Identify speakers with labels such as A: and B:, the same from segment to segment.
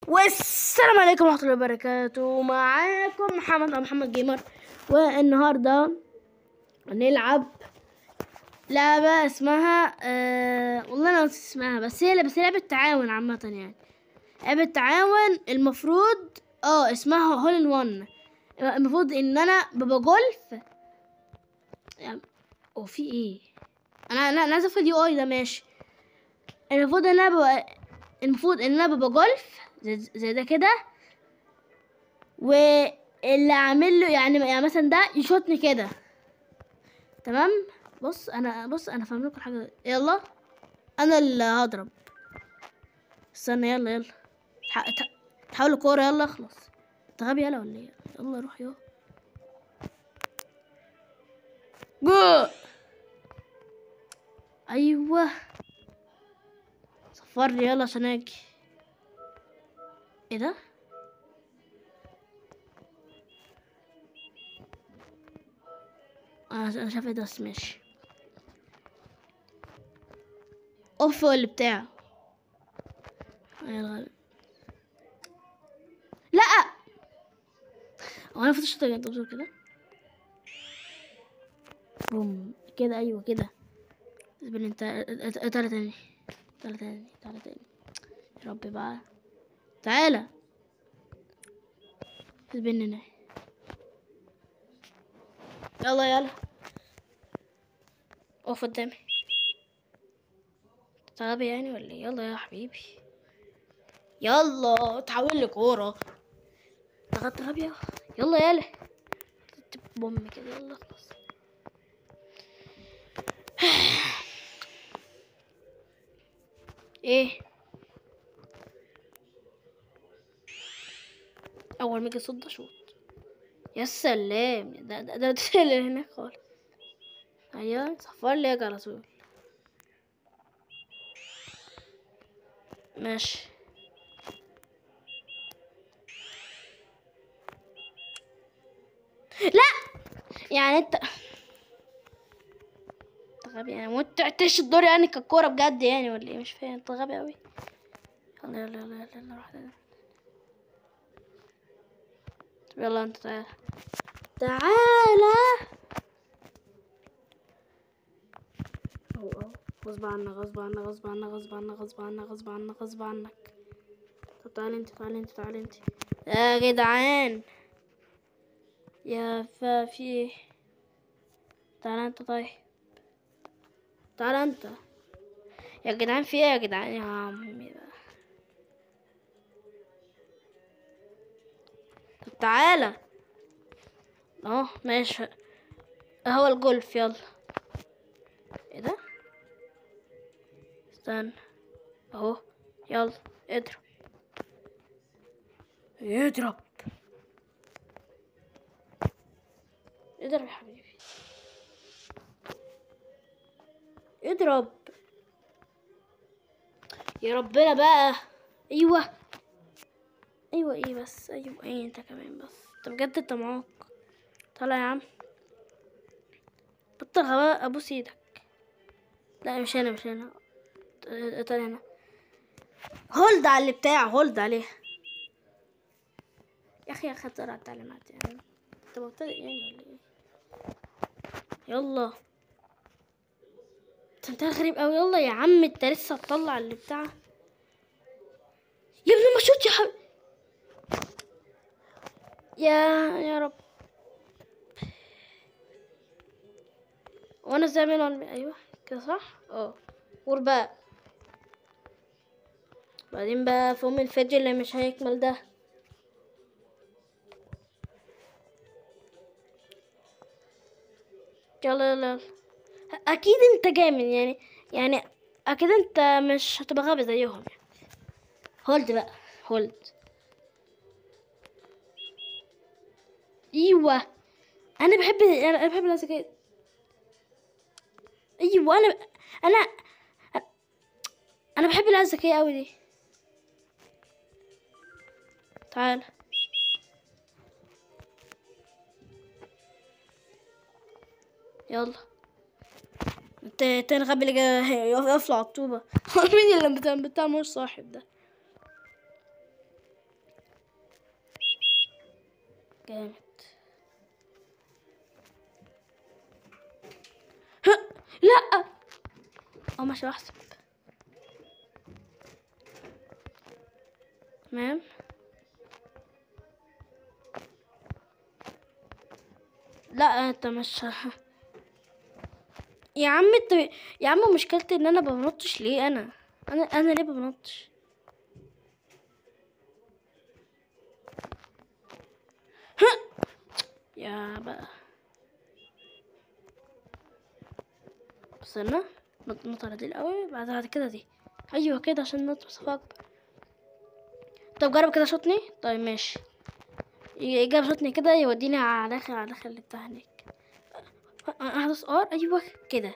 A: والسلام عليكم ورحمة الله وبركاته. معاكم محمد أو محمد جيمر، والنهاردة نلعب لعبة اسمها والله أنا نسيت اسمها، بس هي لعبة تعاون عامة، يعني لعبة تعاون. المفروض اسمها هول ان وان. المفروض ان انا بابا جولف يعني. في ايه؟ انا عايزة في اليو اي ده. ماشي. المفروض ان انا بابا جولف زي ده كده، واللي عامل له يعني مثلا ده يشوطني كده. تمام. بص انا فاهم لكم حاجه. يلا انا اللي هضرب. استنى. يلا تحاول الكوره. يلا اخلص. انت غبي يلا ولا ايه؟ يلا روح. يلا جو. ايوه صفر لي. يلا عشان اجي. ايه ده؟ انا شايف ايه ده، بس ماشي. اوف اللي بتاعه. يلا. لا هو انا فتشت كده. بوم كده. ايوه كده. بالنسبه لي انت تعالى تاني. تعالى تاني. يا رب بقى. تعالى. بالنسبه يلا اقف قدامي. طلب يعني ولا ايه؟ يلا يا حبيبي. يلا تحول لي كوره. ضغطت غبيه. يلا بوم كده. يلا خلاص. ايه اول ما اجي صد اشوط. يا سلام. ده اللي هناك خالص. ايوه صفر لي اجي على طول. ماشي. لا يعني انت غبي يعني. وانت تعتش الدور يعني كالكوره بجد يعني ولا ايه؟ مش فاهم. انت غبي اوي. يلا روح. طب يلا انت تعالى. غصب عنك. طب تعالى انت. يا جدعان. يا في ايه؟ تعالى انت. طيب تعالى انت. يا جدعان في ايه يا جدعان؟ يا عمي بقى. طب تعالى. ماشي. هو الجولف. يلا. ايه ده؟ استنى اهو. يلا اضرب. اضرب يا حبيبي. اضرب يا ربنا بقى. ايوه ايه بس. ايوه ايه انت كمان بس. انت بجد انت معاق. طلع يا عم. بطل غباء. ابوس ايدك. لا مش هنا. تعالى هنا. هولد على اللي بتاع. هولد عليه يا اخي طلع التعليمات يعني. انت مبتدئ يعني ولا ايه؟ يلا انت غريب اوي. يلا يا عم انت لسه هتطلع اللي بتاع. يا ابني ما شوت يا حبيبي. يا رب. وانا ازاي اعمل؟ ايوه كده صح. ورباء. بعدين بقى فم الفيديو اللي مش هيكمل ده. يلا اكيد انت جامد يعني اكيد انت مش هتبقى غبي زيهم يعني. هولد بقى. هولد. ايوه انا بحب الذكاء. ايوه انا انا بحب العيال الذكيه قوي دي. تعال. يلا انت الغبي اللي جاي يقف على الطوبه. مين اللي بتاع مش صاحب ده؟ جامد. لا ماشي بحسب. تمام. لا انت مش يا عم انت، يا عم مشكلتي ان انا بنطش ليه؟ انا ليه بنطش؟ يا بقى استنى، نط على دي الاول، بعد كده دي. ايوه كده عشان نط مسافه اكبر. طب جرب كده شوطني. طيب ماشي، يجرب شوطني كده يوديني على الاخر اللي بتاع هناك. هدوس ار. ايوه كده.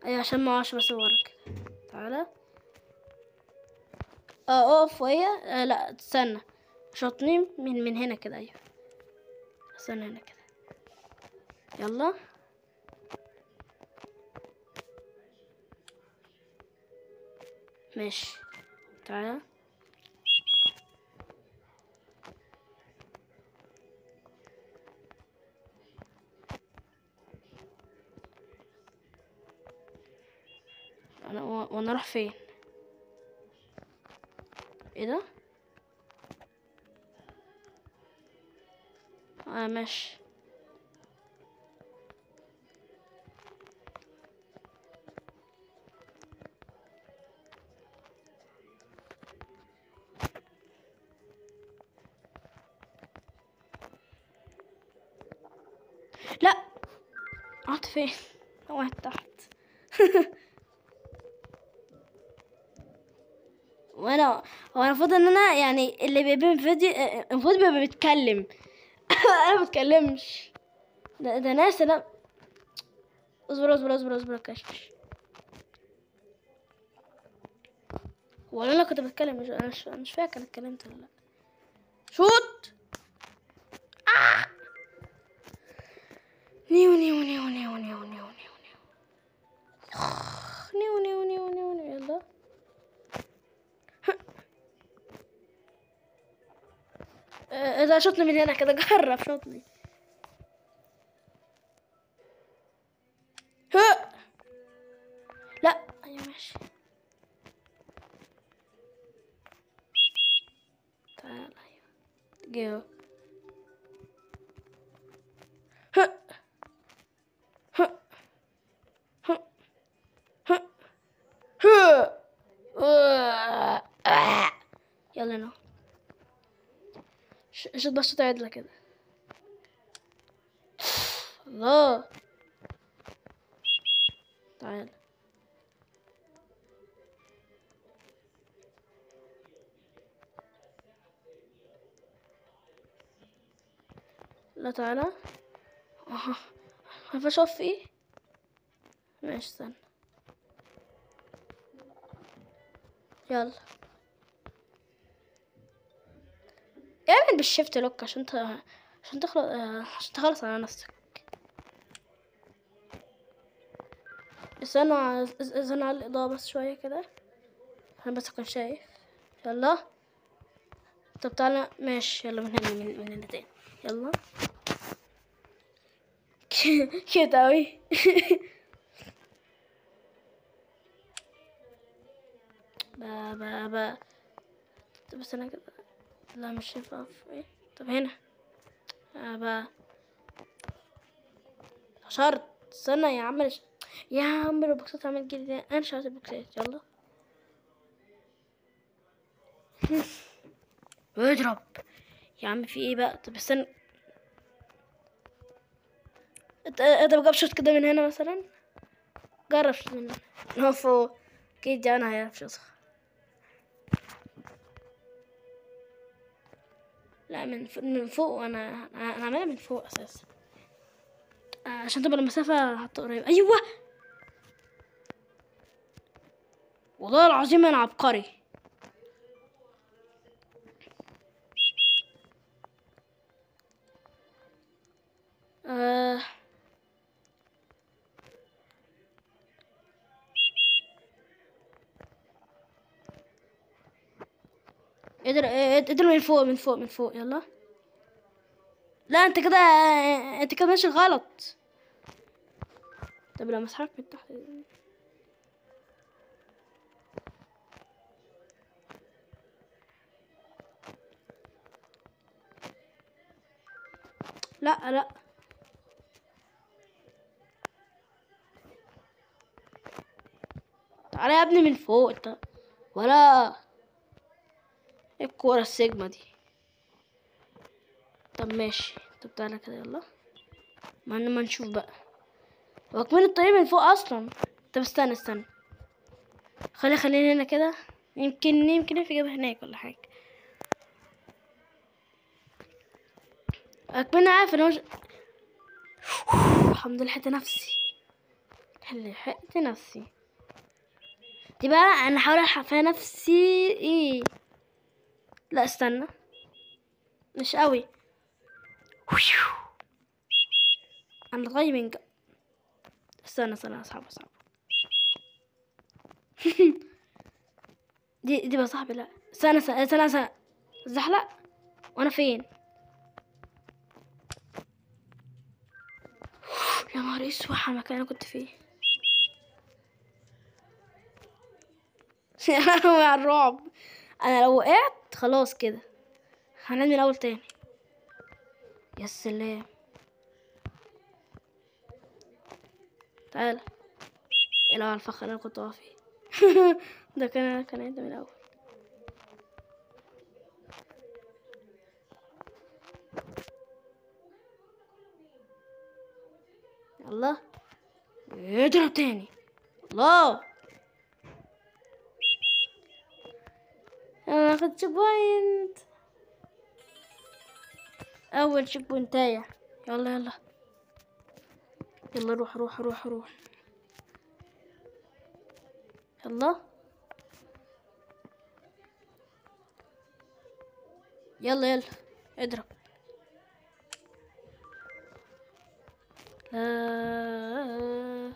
A: ايوه عشان ما اقعش بس ورا كده. تعالى. اقف وهي لا استنى، شوطني من هنا كده. ايوه استنى هنا كده. يلا ماشي. تعالى. وانا اروح فين؟ ايه ده؟ ماشي. لا قعدت فين؟ واحد تحت. وانا هو المفروض ان انا يعني اللي بيبين فيديو المفروض بيبقى بيتكلم. انا بتكلمش. ده ناس. لا اصبر كشش. ولا انا كنت بتكلم؟ مش فاكر اتكلمت ولا لا. شوت. نيو نيو نيو نيو نيو نيو نيو نيو نيو نيو نيو نيو. يلا اذا شوتني من هنا كده، جرب شوتني. لا ايوه ماشي. تعال. ايوه جو. يلا نو. شوت بس، شوت عدله كده. الله. تعال. لا تعالى. عارفه اشوف فيه. ماشي استنى. يلا اعمل بالشيفت لوك عشان تخلص عشان تخلص على نفسك. استنى على الإضاءة بس شوية كده عشان بس أكون شايف. يلا. طب تعالى ماشي. يلا من هنا، من هنا تاني. يلا. كده أوي. با. طب بس أنا كده. لا مش ينفع في ايه. طب هنا. با شرط. استنى يا عم يا عم البوكسات عمل كده. انا شرط البوكسات. يلا. اضرب يا عم. في ايه بقى؟ طب استنى. انت بجيب شوط كده من هنا مثلا. جرب شوط من هنا. هو فوق اكيد انا هيعرف شوطها. لا من فوق. انا عاملها من فوق اساسا عشان تبقى المسافة حتى قريبة. ايوه والله العظيم انا عبقري. آه. اضرب من فوق. يلا. لا انت كده ماشي غلط. طب لما اسحبك من تحت. لا لا تعالى يا ابني من فوق انت ولا ايه الكورة السيجما دي. طب ماشي، طب تعالى كده يلا ما نشوف بقى. هو كمان الطريق من فوق اصلا. طب استنى خلينا هنا كده، يمكن في جبهة هناك ولا حاجة. كمان عارف ان هو الحمد لله لحقت نفسي دي بقى. انا هحاول الحق فيها نفسي. ايه لا استنى مش قوي. انا طيب استنى اصحاب دي بقى صاحبي. لا استنى زحلق وانا فين؟ يا نهار اسود على المكان اللي انا كنت فيه. يا الرعب. انا لو وقعت خلاص كده هنعمل من الاول تاني. يا سلام تعالى العب على الفخ اللي انا كنت واقف فيه. ده كان عندي من الاول. الله اضرب تاني. الله انا اخد تشيك بوينت. اول تشيك بوينتايه. يلا روح يلا اضرب. لا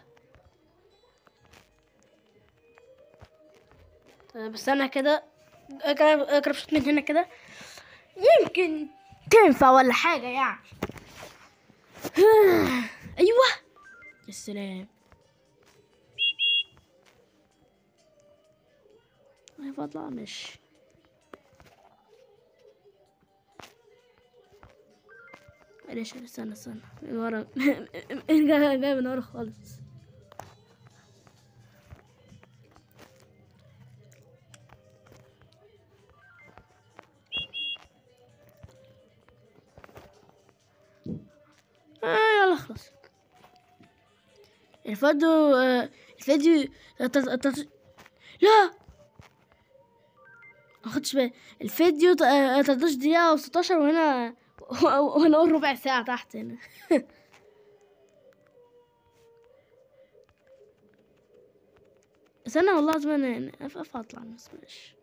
A: طيب استنى كده اقرب شوت من هنا كده يمكن تنفع ولا حاجة يعني. ايوه يا سلام. بطلع مش معلش. استنى من ورا. جاي من ورا خالص. يلا خلاص. الفيديو لا ما خدتش بالي. الفيديو 13 دقيقة و16 وهنا اقول ربع ساعة تحت هنا. استنى والله لازم انا اطلع بس ماشي.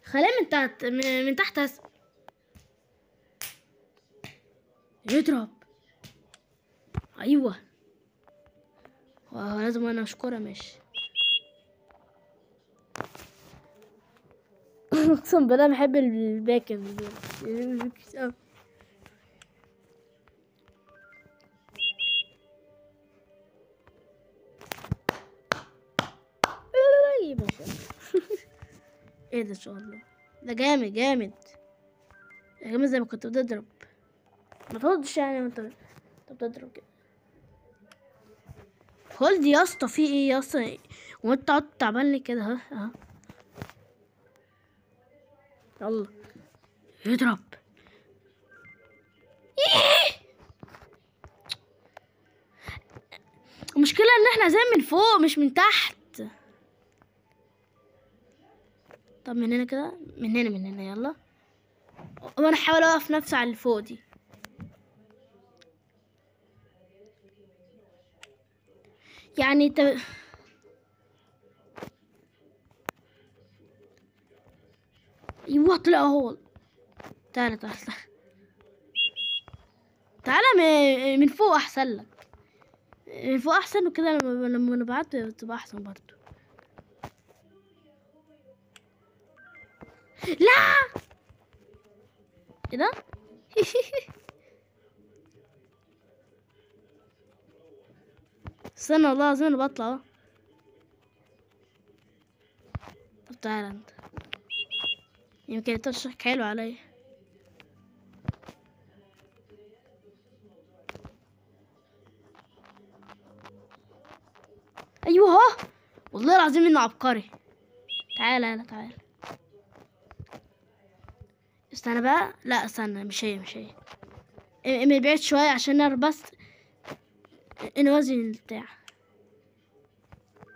A: خليها من تحت يضرب. ايوه لازم انا اشكرها ماشي. اقسم بالله بحب الباكن. ايه ده ان شاء الله. ده جامد زي ما كنت بتضرب. ما تردش يعني وانت بتضرب كده. هولد يا اسطى في ايه يا اسطى وانت قعدت تعبان لي كده. ها يلا يضرب. المشكلة ان احنا زي من فوق مش من تحت. طب من هنا كده من هنا يلا. وانا احاول اوقف نفسي على اللي فوق دي. يعني ايوه طلع اهو. تعالى من فوق احسن لك. من فوق احسن وكده لما نبعت تبقى احسن برضو. لا ايه ده استنى والله العظيم انا بطلع اهو. طب تعالى انت، يمكن التشريح حلو عليا. ايوه اهو، والله العظيم انه عبقري. تعالى يلا تعالى. استنى بقى، لا استنى، مش هي من بعيد شوية عشان نعرف بس نوازن البتاع.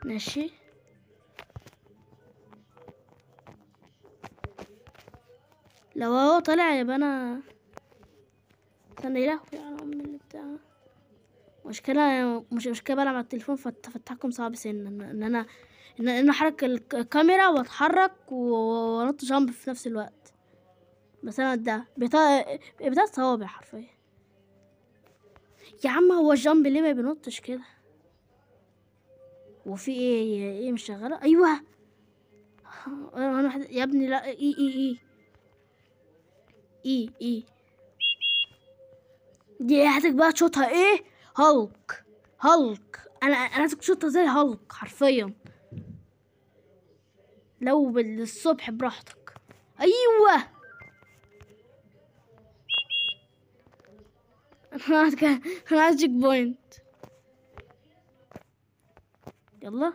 A: ماشي. لو هو طلع يبقى انا، استنى يا لهوي على ام البتاع. مش مشكلة بلعب على التليفون فتحكم صعب سن ان انا احرك الكاميرا واتحرك وانط جامب في نفس الوقت. بس انا ده بتاع صوابع حرفيا. يا عم هو الجامب ليه ما بينطش كده؟ وفي ايه مش شغاله؟ ايوه يا ابني لا، اي دي عايزك بقى تشوطها ايه؟ هالك انا عايزك تشوطها زي هالك حرفيا، لو بالصبح براحتك. ايوه انا عايز جيك بوينت. يلا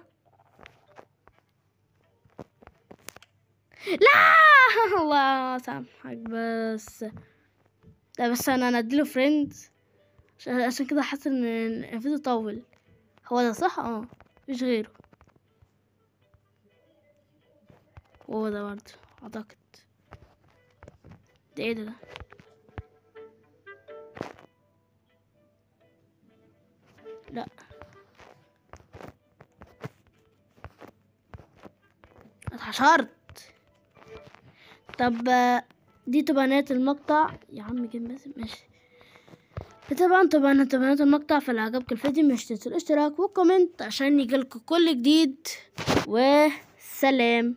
A: لا. الله سامحك بس. لا بس انا اديله فريند عشان كده حاسس ان الفيديو طول. هو ده صح؟ مفيش غيره. وهو ده برضه اعتقد. ده ايه ده؟ لا اتحشرت. طب دي تبقى نهاية المقطع يا عم كده ماشي. طبعا نهاية المقطع. فلو عجبك الفيديو مش تنسوا الاشتراك والكومنت عشان يجيلكوا كل جديد. وسلام.